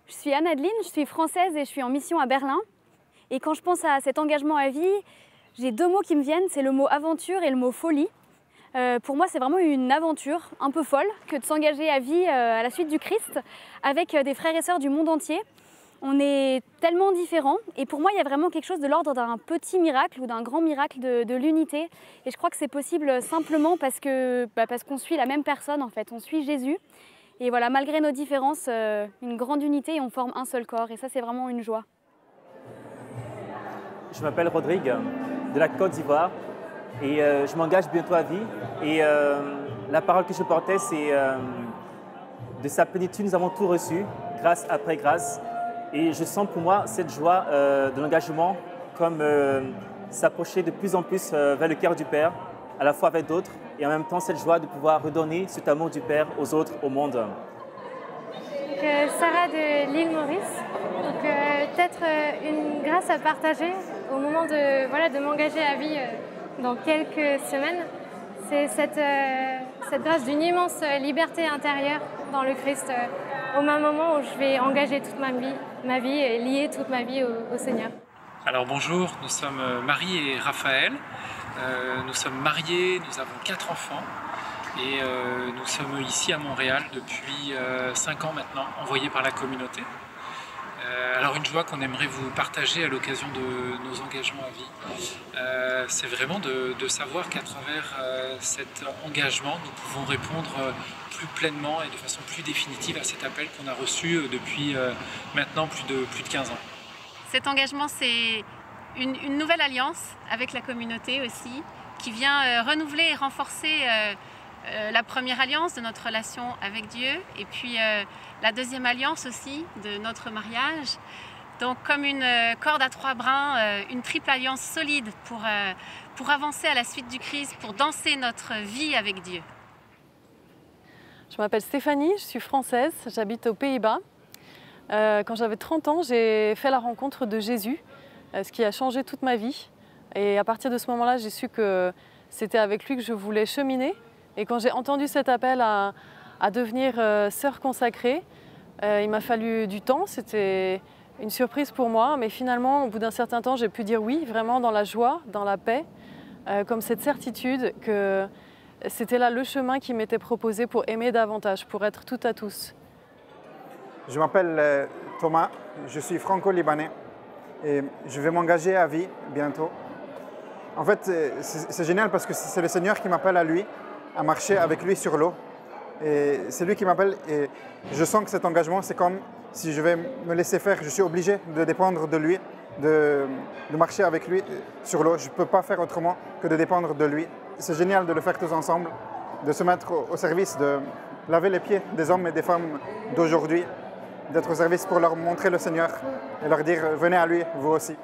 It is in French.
Je suis Anne-Adeline, je suis française et je suis en mission à Berlin. Et quand je pense à cet engagement à vie, j'ai deux mots qui me viennent, c'est le mot aventure et le mot folie. Pour moi, c'est vraiment une aventure un peu folle que de s'engager à vie à la suite du Christ avec des frères et sœurs du monde entier. On est tellement différents et pour moi, il y a vraiment quelque chose de l'ordre d'un petit miracle ou d'un grand miracle de l'unité. Et je crois que c'est possible simplement parce qu'on suit la même personne en fait, on suit Jésus. Et voilà, malgré nos différences, une grande unité et on forme un seul corps. Et ça, c'est vraiment une joie. Je m'appelle Rodrigue, de la Côte d'Ivoire, et je m'engage bientôt à vie. Et la parole que je portais, c'est de sa plénitude, nous avons tout reçu, grâce après grâce. Et je sens pour moi cette joie de l'engagement comme s'approcher de plus en plus vers le cœur du Père, à la fois avec d'autres, et en même temps cette joie de pouvoir redonner cet amour du Père aux autres, au monde. Sarah de l'île Maurice. Peut-être une grâce à partager au moment de m'engager à vie dans quelques semaines. C'est cette grâce d'une immense liberté intérieure dans le Christ au même moment où je vais engager toute ma vie et lier toute ma vie au Seigneur. Alors bonjour, nous sommes Marie et Raphaël. Nous sommes mariés, nous avons 4 enfants et nous sommes ici à Montréal depuis 5 ans maintenant, envoyés par la communauté. Alors une joie qu'on aimerait vous partager à l'occasion de nos engagements à vie, c'est vraiment de savoir qu'à travers cet engagement, nous pouvons répondre plus pleinement et de façon plus définitive à cet appel qu'on a reçu depuis maintenant plus de 15 ans. Cet engagement, c'est une nouvelle alliance avec la communauté aussi, qui vient renouveler et renforcer la première alliance de notre relation avec Dieu et puis la deuxième alliance aussi de notre mariage. Donc comme une corde à 3 brins, une triple alliance solide pour avancer à la suite du Christ, pour danser notre vie avec Dieu. Je m'appelle Stéphanie, je suis française, j'habite aux Pays-Bas. Quand j'avais 30 ans, j'ai fait la rencontre de Jésus, ce qui a changé toute ma vie. Et à partir de ce moment-là, j'ai su que c'était avec lui que je voulais cheminer. Et quand j'ai entendu cet appel à devenir sœur consacrée, il m'a fallu du temps. C'était une surprise pour moi, mais finalement, au bout d'un certain temps, j'ai pu dire oui, vraiment dans la joie, dans la paix, comme cette certitude que c'était là le chemin qui m'était proposé pour aimer davantage, pour être tout à tous. Je m'appelle Thomas, je suis franco-libanais et je vais m'engager à vie bientôt. En fait, c'est génial parce que c'est le Seigneur qui m'appelle à lui, à marcher avec lui sur l'eau. Et c'est lui qui m'appelle et je sens que cet engagement, c'est comme si je vais me laisser faire, je suis obligé de dépendre de lui, de marcher avec lui sur l'eau. Je ne peux pas faire autrement que de dépendre de lui. C'est génial de le faire tous ensemble, de se mettre au service, de laver les pieds des hommes et des femmes d'aujourd'hui, d'être au service pour leur montrer le Seigneur et leur dire « venez à lui, vous aussi ».